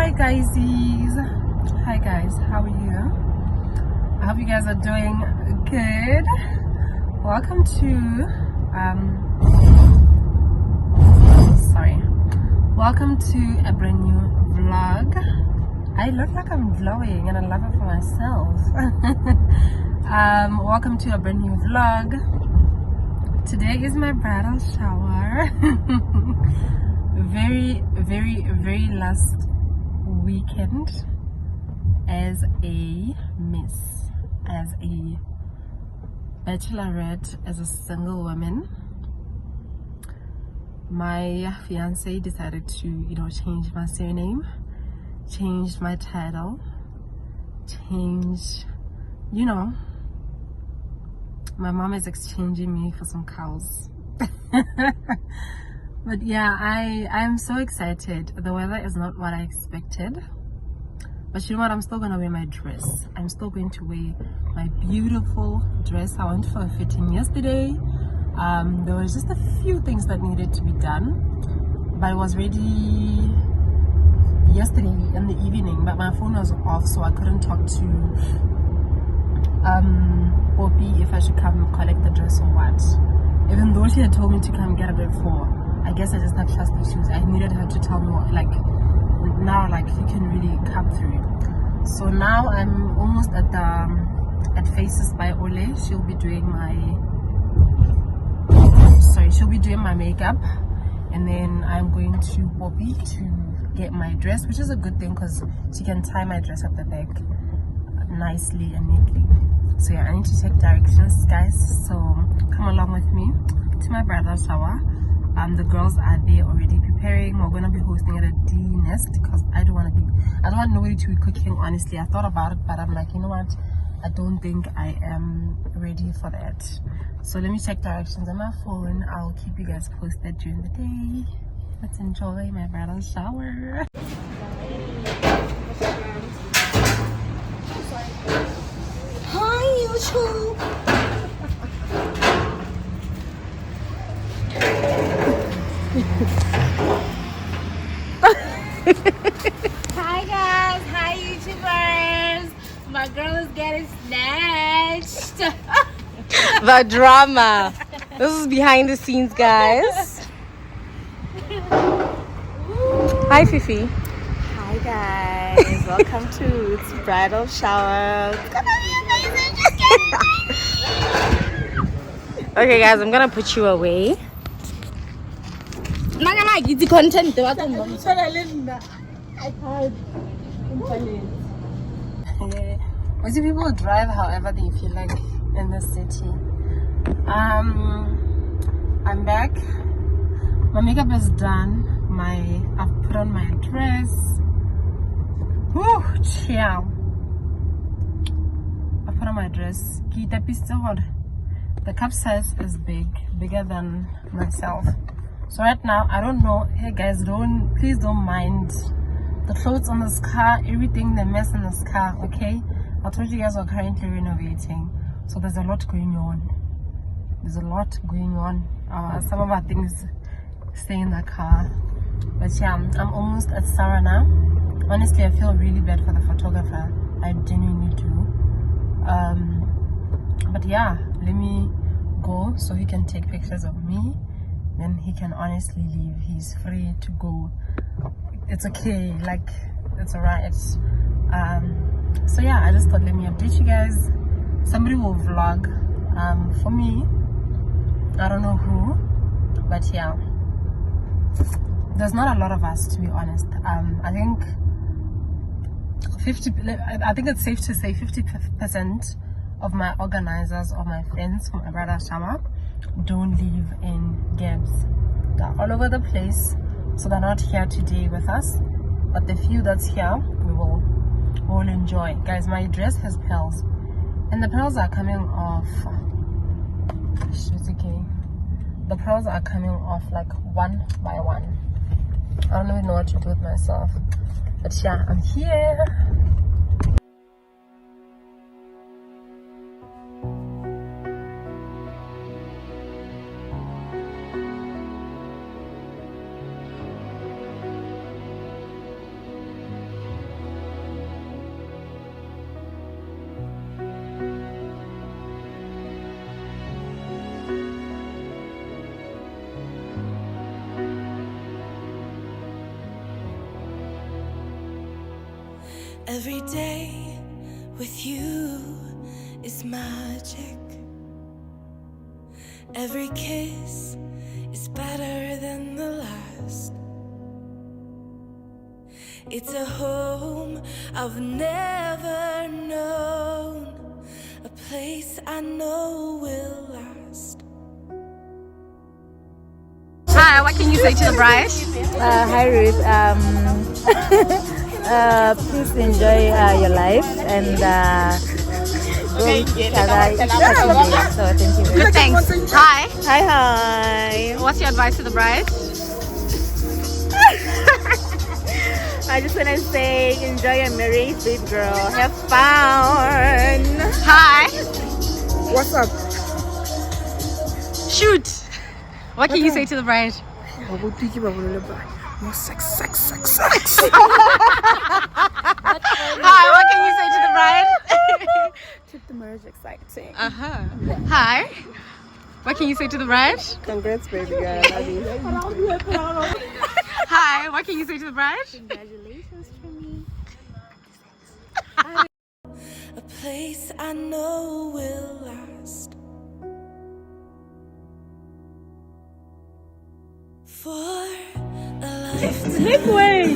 Hi guys, how are you? I hope you guys are doing good. Welcome to welcome to a brand new vlog. I look like I'm glowing and I love it for myself. Welcome to a brand new vlog. Today is my bridal shower. very last weekend as a miss, as a bachelorette, as a single woman. My fiance decided to, change my surname, change my title, change, my mom is exchanging me for some cows. But yeah, I am so excited. The weather is not what I expected, but you know what, I'm still gonna wear my dress. I'm still going to wear my beautiful dress. I went for a fitting yesterday. There was just a few things that needed to be done, but I was ready yesterday in the evening, but my phone was off, so I couldn't talk to Poppy if I should come collect the dress or what. Even though she had told me to come get it at 4, I guess I just had trust issues. I needed her to tell me what, now you can really come through. So now I'm almost at Faces by Olé. She'll be doing my makeup, and then I'm going to Poppy to get my dress, which is a good thing because she can tie my dress at the back nicely and neatly. So yeah, I need to take directions, guys, so come along with me to my bridal shower. The girls are there already preparing. We're gonna be hosting at a D nest because I don't want nobody to be cooking. Honestly, I thought about it, but I'm like, you know what, I don't think I am ready for that. So let me check directions on my phone. I'll keep you guys posted during the day. Let's enjoy my bridal shower. Hi YouTube. Hi guys, hi YouTubers. My girl is getting snatched. The drama. This is behind the scenes, guys. Hi Fifi. Hi guys, welcome to Ruth's bridal shower. It's gonna be amazing. Just kidding. Okay guys, I'm gonna put you away. It's content. Yeah. Most people drive however they feel like in the city. I'm back. My makeup is done. I've put on my dress. Woo, ciao. I put on my dress. The cup size is bigger than myself. So right now, I don't know. Hey guys, please don't mind the clothes on this car, everything, the mess in this car, okay? I told you guys we're currently renovating, so there's a lot going on. Some of our things stay in the car. But yeah, I'm almost at Sarah now. Honestly, I feel really bad for the photographer. I genuinely do. But yeah, let me go so he can take pictures of me. Then he can honestly leave. He's free to go. It's okay, it's alright. So yeah, I just thought let me update you guys. Somebody will vlog for me. I don't know who, but yeah, there's not a lot of us, to be honest. I think it's safe to say 50% of my organizers or my friends from my bridal shower don't live in Gabs. They're all over the place, so they're not here today with us, but the few that's here we'll enjoy. Guys, my dress has pearls, and the pearls are coming off. Okay, the pearls are coming off one by one. I don't even know what to do with myself, but yeah, I'm here. Every day with you is magic. Every kiss is better than the last. It's a home I've never known, a place I know will last. Hi, what can you say to the bride? Hi Ruth, please enjoy your life and grow each other. So thank you. Good, thanks. Hi. Hi. What's your advice to the bride? I just want to say enjoy your marriage, babe girl. Have fun. Hi. What's up? Shoot. What can you say to the bride? More sex. Hi, what can you say to the bride? Keep the marriage exciting. Hi. What can you say to the bride? Congrats, baby girl. I love you. Hi, what can you say to the bride? Congratulations for me. A place I know will last. For a lifetime. Make way.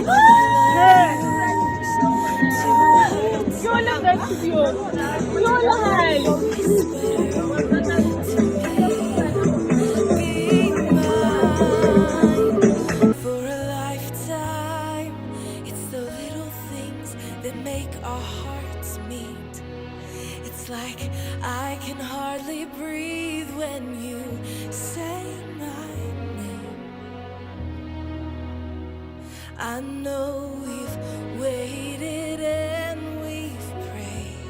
For a lifetime, it's the little things that make our hearts meet. It's like I can hardly breathe when you say my name. I know we've waited and we've prayed,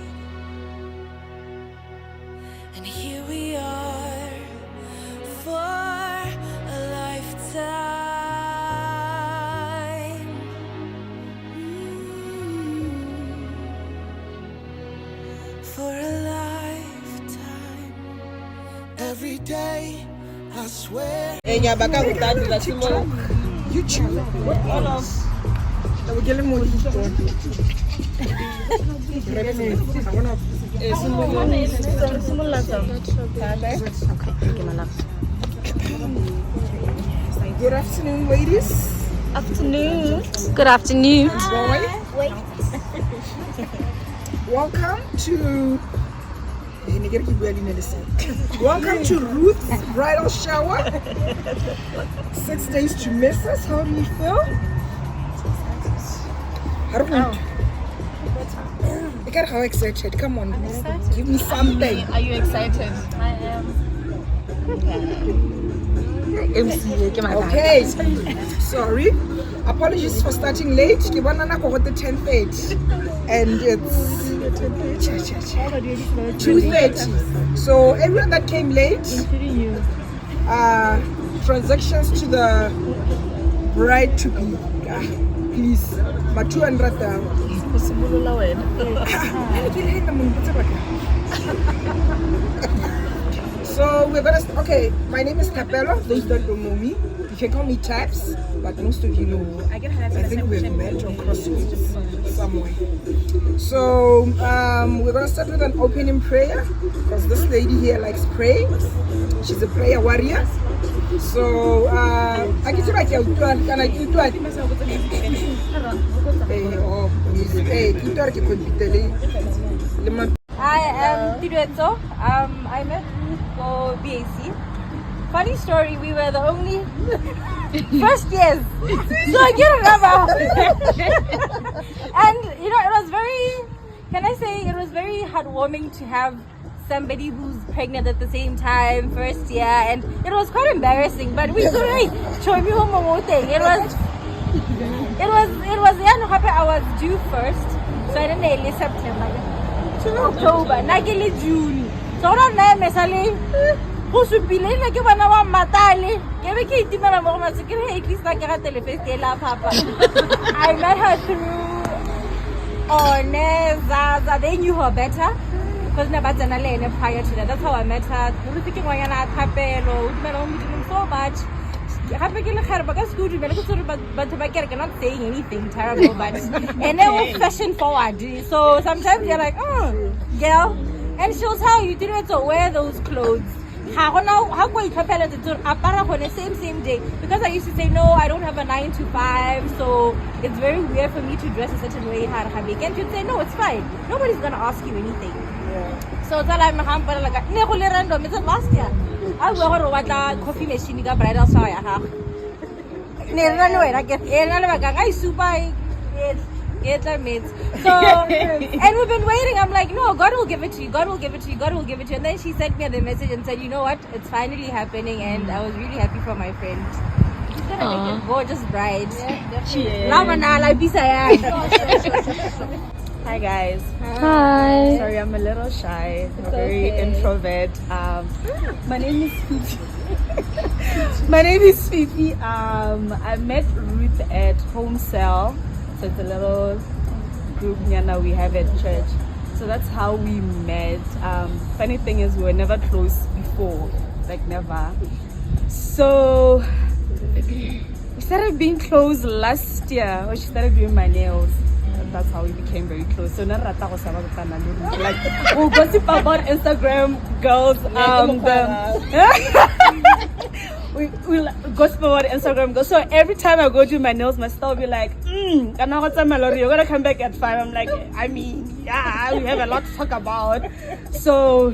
and here we are for a lifetime. For a lifetime. Every day, I swear. YouTube. I will get him more Good afternoon, ladies. Afternoon. Good afternoon. Boy. Welcome to Welcome to Ruth's Bridal Shower. 6 days to miss us. How do you feel? Look at how excited. Come on. Give me something. Are you excited? I am. Okay. Sorry. Apologies for starting late. Ke bona nako go the 10:30 and it's 2:30. So everyone that came late, transactions to the bride to be, please, but 200,000. So we're gonna, okay, my name is Tapelo, those that don't know me. You can call me Taps, but most of you know, I think we've met or crossroads somewhere. So we're gonna start with an opening prayer, because this lady here likes praying. She's a prayer warrior. So, I get to like you, can I do it? I am Tidweto. I met Ruth for BAC. Funny story, we were the only first years. So I get remember. And you know, it was very, can I say, it was very heartwarming to have somebody who's pregnant at the same time, first year, and it was quite embarrassing, but we could show me home thing. It was I was due first, so I didn't early September to October, nagili June. So I don't know, who should be like when I want Matali. At least I got the Papa. I met her through Zaza. They knew her better. Because never prior to that. That's how I met her. We were thinking, why not so much. not saying anything terrible, but and they were fashion forward. So sometimes you're like, oh, girl, and she'll tell you, didn't to wear those clothes. How go you same day? Because I used to say no, I don't have a 9 to 5, so it's very weird for me to dress a certain way. And she'd say no, it's fine. Nobody's gonna ask you anything. So it's like random. It's last year. I went to a coffee machine in Bridal Shower. So and we've been waiting. I'm like, no, God will give it to you. God will give it to you. God will give it to you. And then she sent me the message and said, you know what? It's finally happening, and I was really happy for my friend. She's gonna make a gorgeous bride. Hi guys. Hi. Sorry, I'm a little shy. I'm very introvert. My name is Fifi. My name is Fifi. I met Ruth at Home Cell. So it's a little group we have at church. So that's how we met. Funny thing is we were never close before. Like never. So we started being close last year when she started doing my nails. That's how we became very close. So like we'll gossip about Instagram girls. We'll gossip about Instagram girls. So every time I go do my nails, my sister will be like, you're gonna come back at 5. I'm like, I mean, yeah, we have a lot to talk about. So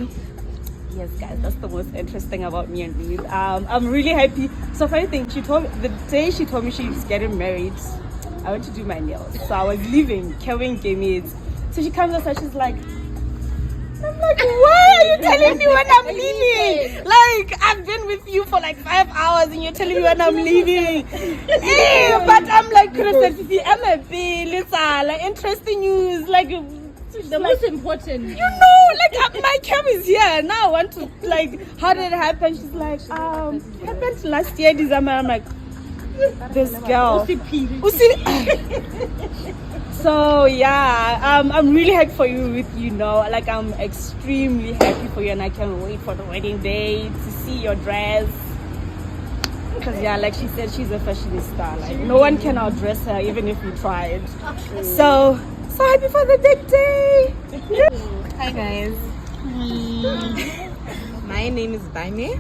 yes guys, that's the most interesting about me and Ruth. I'm really happy. So funny thing, she told me the day she told me she's getting married, I went to do my nails. So I was leaving. Kevin gave me it. So she comes outside, she's like, I'm like, why are you telling me when I'm leaving? Like, I've been with you for like 5 hours and you're telling me when I'm leaving. But I'm like, I'm a it's like interesting news. Like, The most important. you know, like my cam is here. Now I want to, like, how did it happen? She's like, it happened last year, December. I'm like, this girl. So yeah, I'm really happy for you with like I'm extremely happy for you, and I can't wait for the wedding day to see your dress. Because yeah, like she said, she's a fashionista. Like no one can outdress her, even if we tried. So happy for the big day. Hi guys. My name is By Olé.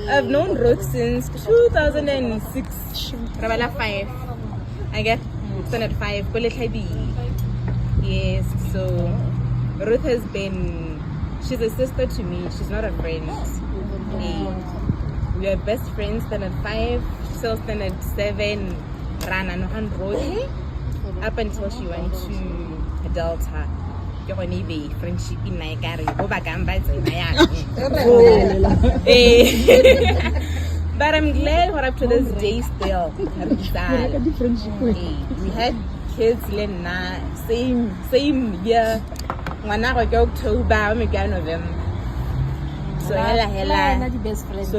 I've known Ruth since 2006. Rabala 5. I get standard 5. Yes, so Ruth has been, she's a sister to me. She's not a friend. We are best friends standard 5, still standard 7. Rana no Road. Up until she went to Delta. Friendship in my car. But I'm glad we're up to this day still. We had kids same year. October, November. So hella. So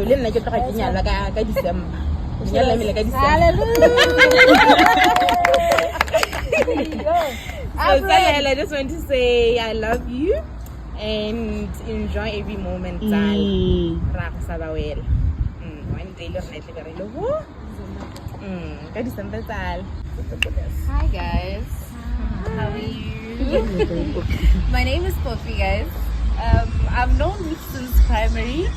So I just want to say I love you and enjoy every moment. Hi guys, how are you? My name is Poppy, guys. I've known Ruth since primary.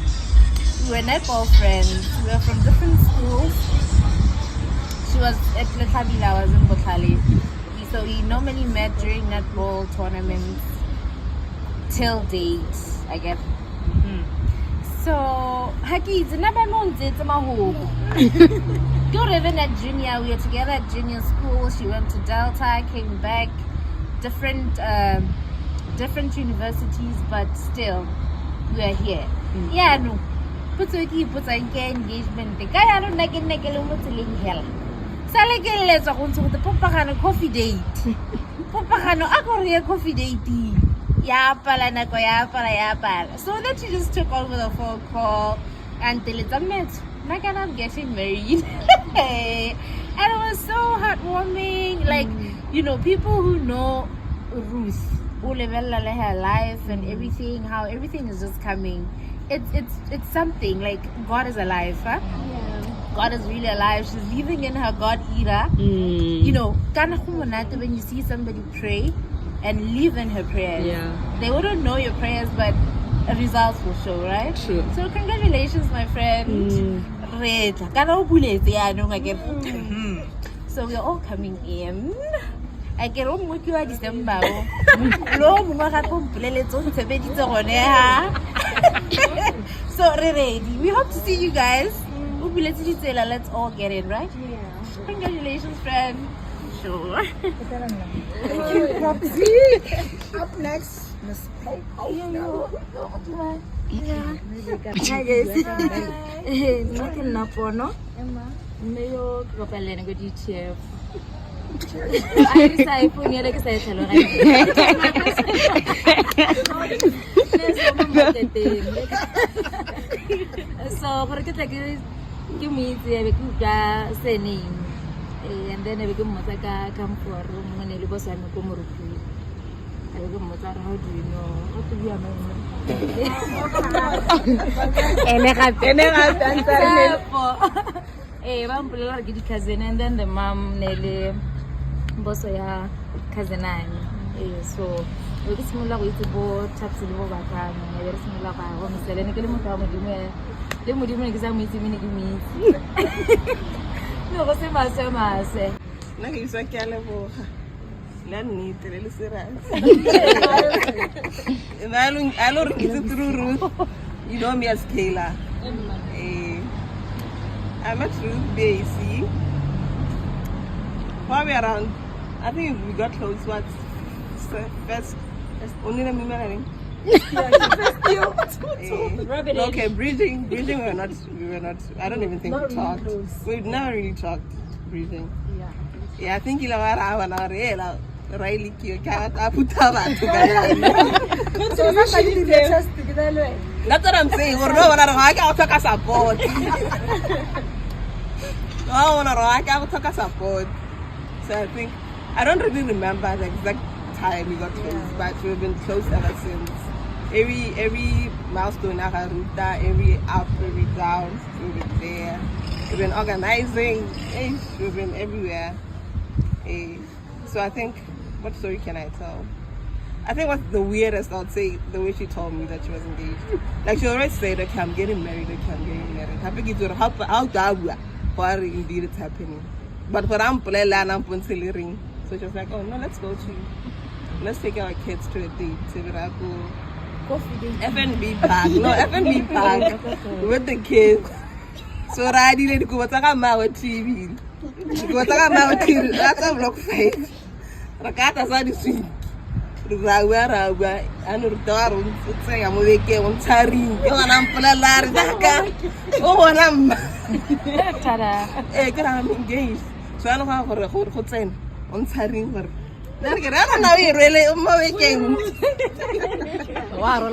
We were netball friends. We were from different schools. She was at Letabila, I was in Botali. So we normally met during netball tournaments till date, I guess. So, Haki, it's never known it's my home. Even at junior, we were together at junior school. She went to Delta, came back, different universities, but still, we are here. Yeah, no. Put engagement. I don't like it, hell. Let's go to the Popakano coffee date. Popakano, I got a coffee date. So then she just took over the phone call until it's a mess. Like I'm getting married. And it was so heartwarming. Like, people who know Ruth, who live her life and everything, how everything is just coming. It's something like God is alive, huh? Yeah. God is really alive. She's living in her God era. You know, when you see somebody pray and live in her prayers, they wouldn't know your prayers, but results will show, right? True. So congratulations, my friend. So we're all coming in. I get on with you at December. So ready. We hope to see you guys. Let's all get in, right? Yeah. Congratulations, friend. Sure. Thank you, Popsy. Up next, Miss Popo. Hi guys. Nothing na pono. Mayo kopelene go di-chef. I say phone ya le ke sa tlhalo ga. So gore ke tla ke meetse ya be ke utlwa seneng. And then be ke mmotsa ka kamforo mo ne le bosane ko morupi. I be ke mmotsa how do you know how to be a man? Ba mpolela ke di cousin, and then the mom nele boso ya cousin ane. So we ke simola go itse bo taxi le bo batlang ne be re simola ga go mselene ke le motho wa modimo le modimo ne ke sa mo itse mene ke mo itse no go se mase nna ke isa ke a leboga la nnete le serious I don't get through Ruth. You know me as Kayla. I met Ruth BAC. Probably around, I think we got close. What? First, only the memory. Okay, bridging. We were not. I don't even think we talked. We've never really talked bridging. Yeah, I think you are Riley that's what I'm saying. We're not gonna talk support. Support. So I think I don't really remember the exact time we got close, but we've been close ever since. Every milestone, every up, every down, we've been there. We've been organizing. We've been everywhere. So I think. What story can I tell? I think what's the weirdest, I'd say, the way she told me that she was engaged. Like she already said, okay, I'm getting married, I think it's how indeed it's happening. But for example, ring. So she was like, oh no, let's take our kids to a date. F&B park. No, F&B park with the kids. So I did go what's TV. That's a block 5. Rakata sa di sweet. Rawa anu taru saya mo weke on tari. Yo anam pelalar daka. Oh anam. Tada. Kara engaged. So anu ka ko tsen on tari ver. Nar ke ra na wi rele mo weke. Waro.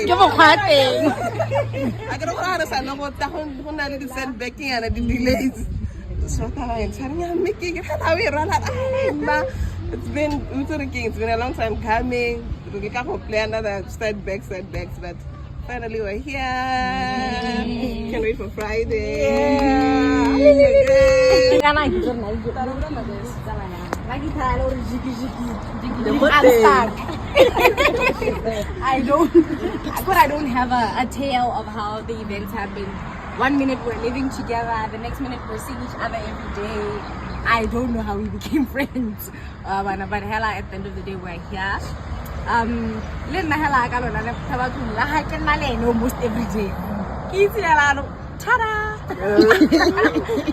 Yo mo khate. Agora ora sa no ko ta ko na di send backing ana di delays. So it's been a long time coming. We can't play another setbacks, but finally we're here. Can't wait for Friday. I don't have a tale of how the events happened. 1 minute we're living together, the next minute we're seeing each other every day. I don't know how we became friends, but hella, at the end of the day we're here. Almost every day. Ta-da!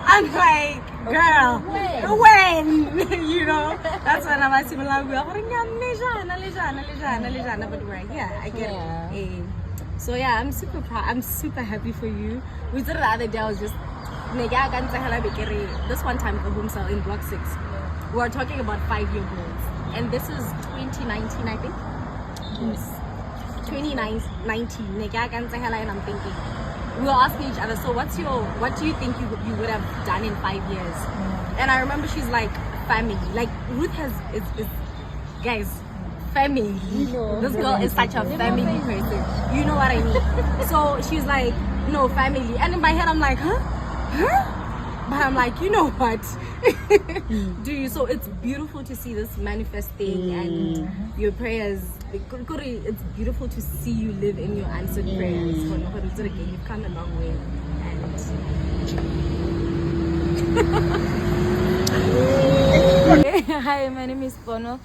I'm like, girl, when? You know, that's when I'm similar. But we're here. I get it. So yeah, I'm super proud. I'm super happy for you. We did it the other day. I was just this one time at the home cell in block 6. We were talking about 5-year goals, and this is 2019, I think. Yes, 2019. And I'm thinking, we were asking each other, so what do you think you would have done in 5 years? And I remember she's like, family. Like Ruth is guys. Family. This girl is such a family person. You know what I mean? So she's like, no, family. And in my head, I'm like, huh? But I'm like, you know what? Do you? So it's beautiful to see this manifesting and your prayers. It's beautiful to see you live in your answered prayers. You've come a long way. And hi, my name is Bono.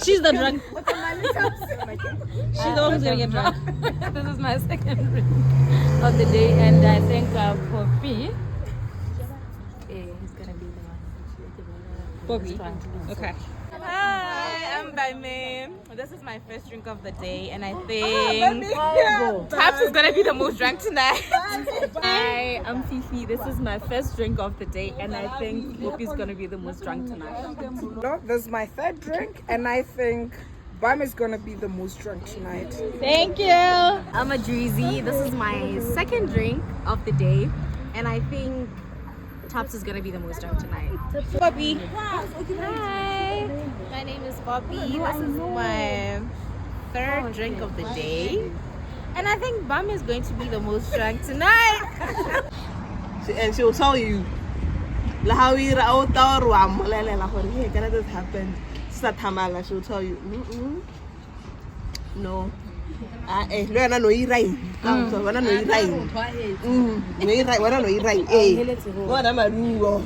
She's the drunk. She's the one who's gonna get drunk. This is my second drink of the day, and I think Poppy. He's gonna be the one. Poppy. Okay. Hi, I'm By Olé. This is my first drink of the day, and I think Taps is gonna be the most drunk tonight. Hi, I'm Fifi. This is my first drink of the day, and I think Poppy's gonna be the most drunk tonight. No, this is my third drink, and I think Bam is gonna be the most drunk tonight. Thank you. I'm a Dreezy. This is my second drink of the day, and I think Taps is gonna be the most drunk tonight. Poppy. Hi. My name is Poppy. This is my third drink of the day, and I think Bam is going to be the most drunk tonight. And she'll tell you, Lahawira Otar Wamolela, hey, can this happen? Satamala, she'll tell you, no. Learn no rain. So when I know rain. When I know rain, what am I doing?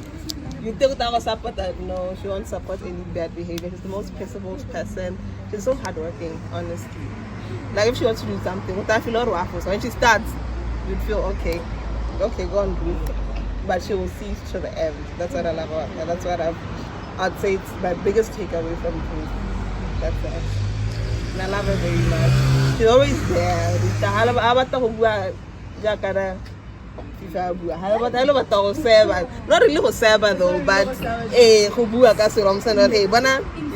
You think that was support that? No, she won't support any bad behavior. She's the most peaceable person. She's so hardworking, honestly. Like if she wants to do something, what I feel or waffles. When she starts, you'd feel okay, go on, do it. But she will see to the end. That's what I love about her. That's what I'd say it's my biggest takeaway from Ruth. That's it. And I love her very much. She's always there. Not really for Seba though, but hey, you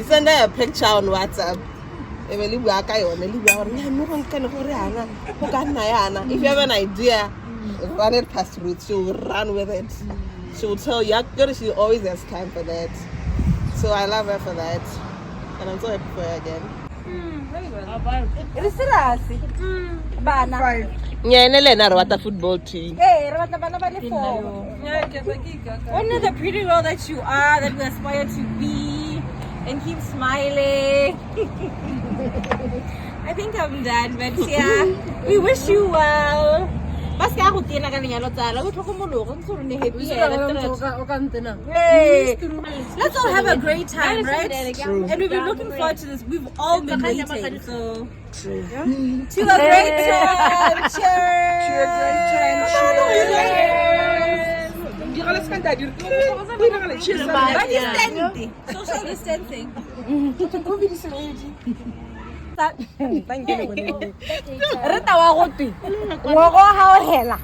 send her a picture on WhatsApp. If you have an idea, run it past Ruth, she'll run with it. She'll tell you, she always has time for that. So I love her for that. And I'm so happy for her again. Yeah, and Elena what a football team. Hey, only the pretty girl that you are, that we aspire to be, and keep smiling. I think I'm done, but yeah, we wish you well. Hey, let's all have a great time, right? True. And we've been looking forward to this. We've all been waiting. So, true. To a great time. Cheers. To a great time. Cheers. Social distancing. Reta wa go twi wa go ha o hela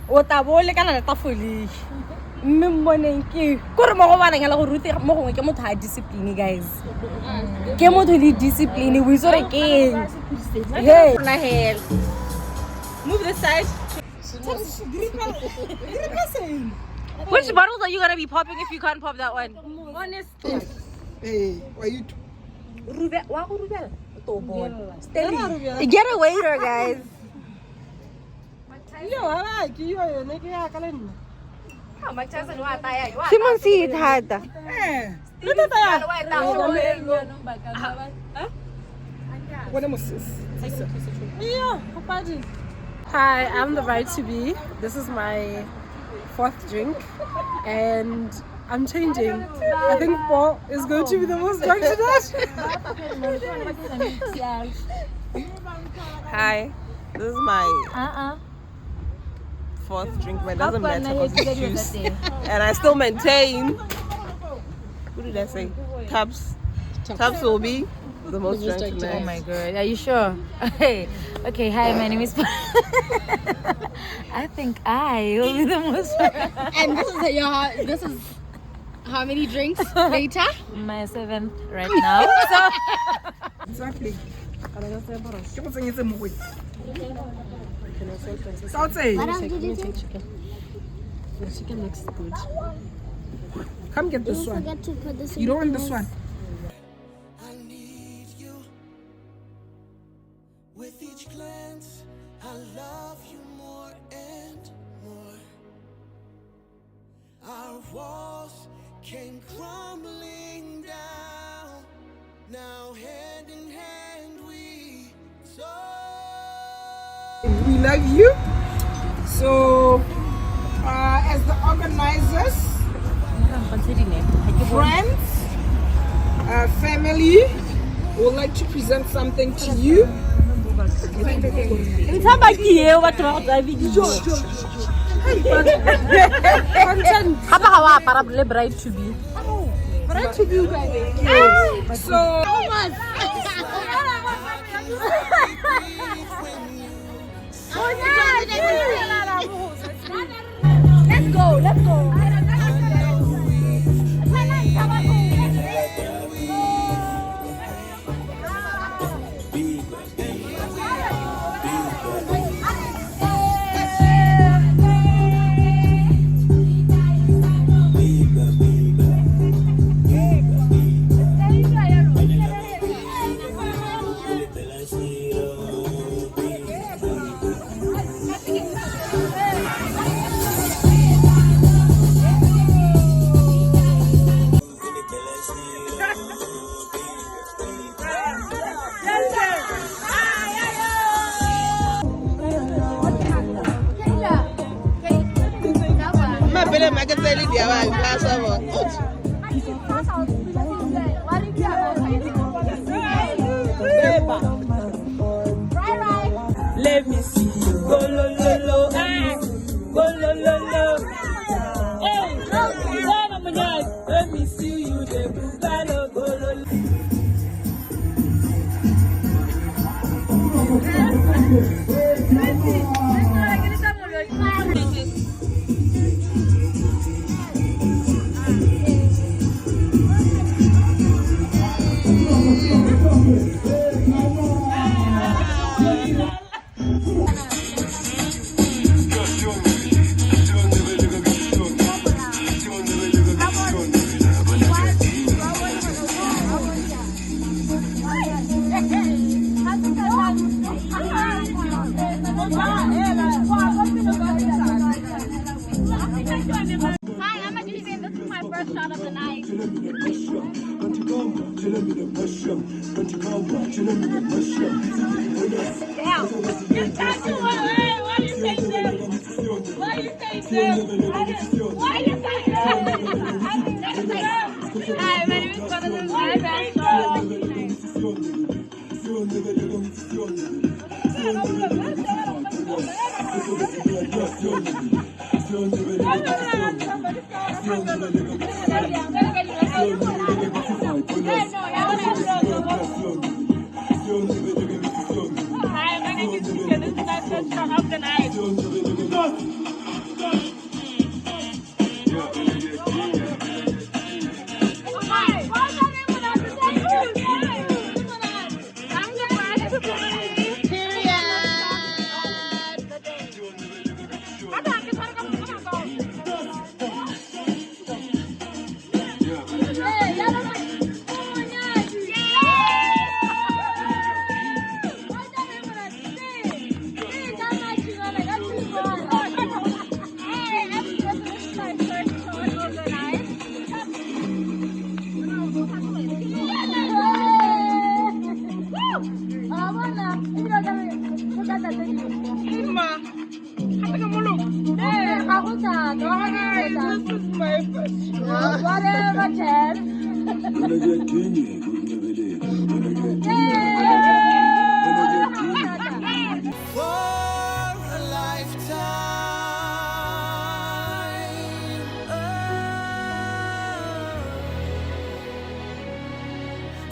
o ta bo le kana ta foli mme mmoneng ke gore mo go banang la go Ruth mo gongwe ke motho a discipline guys ke motho le discipline we so re ke hey na hell move this side. Which bottles are you gonna be popping if you can't pop that one? Honestly. Hey, why you Get a waiter, guys. Simon see it hard. Hi, I'm the bride to be. This is my fourth drink, and I'm changing. I think Paul is going to be the most drunk tonight. Hi, this is my fourth drink, but it doesn't matter because it's juice. And I still maintain. What did I say? Taps will be the most drunk tonight. Oh my god, are you sure? Okay, hi, my name is I think I will be the most drunk. And this is how many drinks later? My 7th right now. exactly? What else did you take? The chicken looks good. Come get this one. You don't want this one. I need you. With each glance, I love you. love you. So, as the organizers, friends, family, we would like to present something to you. Bride to be. So, let's go. Let me see you go lo lo lo, go lo lo lo. Hey, let me see you the Bugalo go lo lo.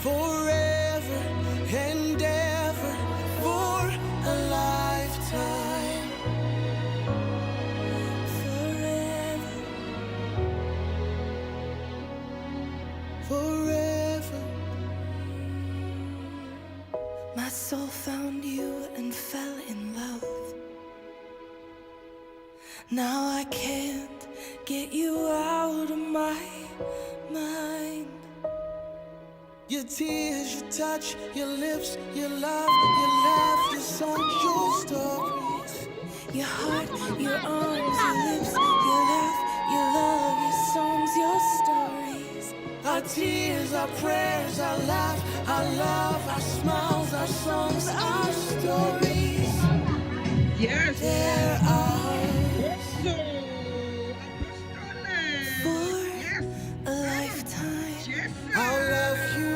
Forever and ever, for a lifetime. Forever. My soul found you and fell in love. Now I can't get you out of my mind. Your tears, your touch, your lips, your love, your laughter, songs, your stories. Your heart, your arms, your lips, your laugh, your love, your songs, your stories. Our tears, our prayers, our laugh, our love, our smiles, our songs, our stories. Yes. There are So, for a lifetime. I'll love you.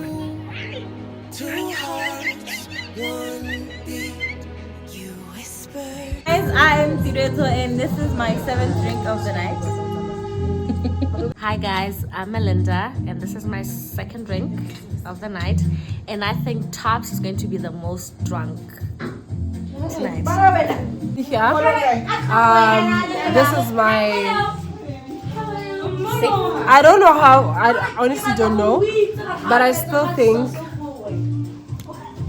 Two hearts, one beat. You whisper. Guys, I'm Tireto and this is my 7th drink of the night. Hi guys, I'm Melinda and this is my 2nd drink of the night, and I think Tops is going to be the most drunk tonight. Yeah. This is my I don't know how, I honestly don't know, but I still think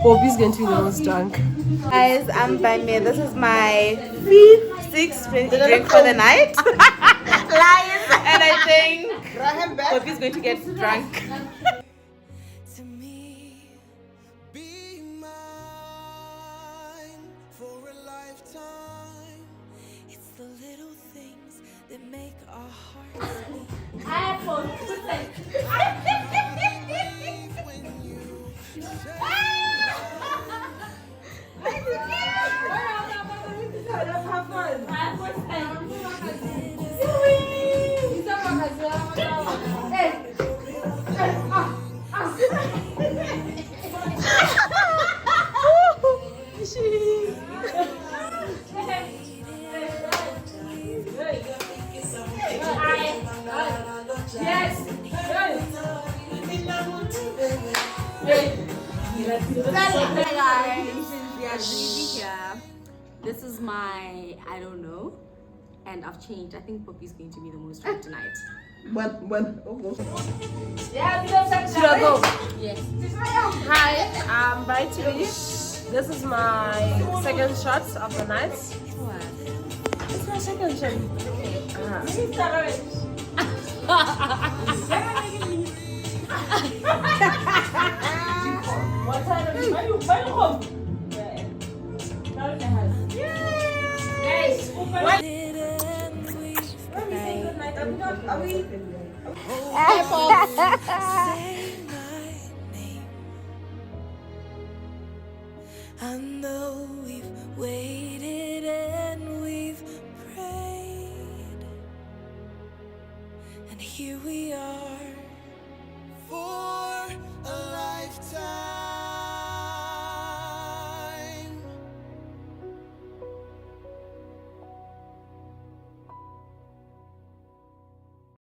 Bobby's going to be the most drunk. Guys, I'm By Olé. This is my 5th, 6th drink for the night. Lies. And I think Poppy's going to get drunk. To me, be mine for a lifetime. It's the little things that make our hearts beat. When you This is my, I don't know, and I've changed. I think Poppy's going to be the most drunk tonight. When? Should I go? Yes. Hi, I'm By Olé. This is my 2nd shot of the night. It's my 2nd shot.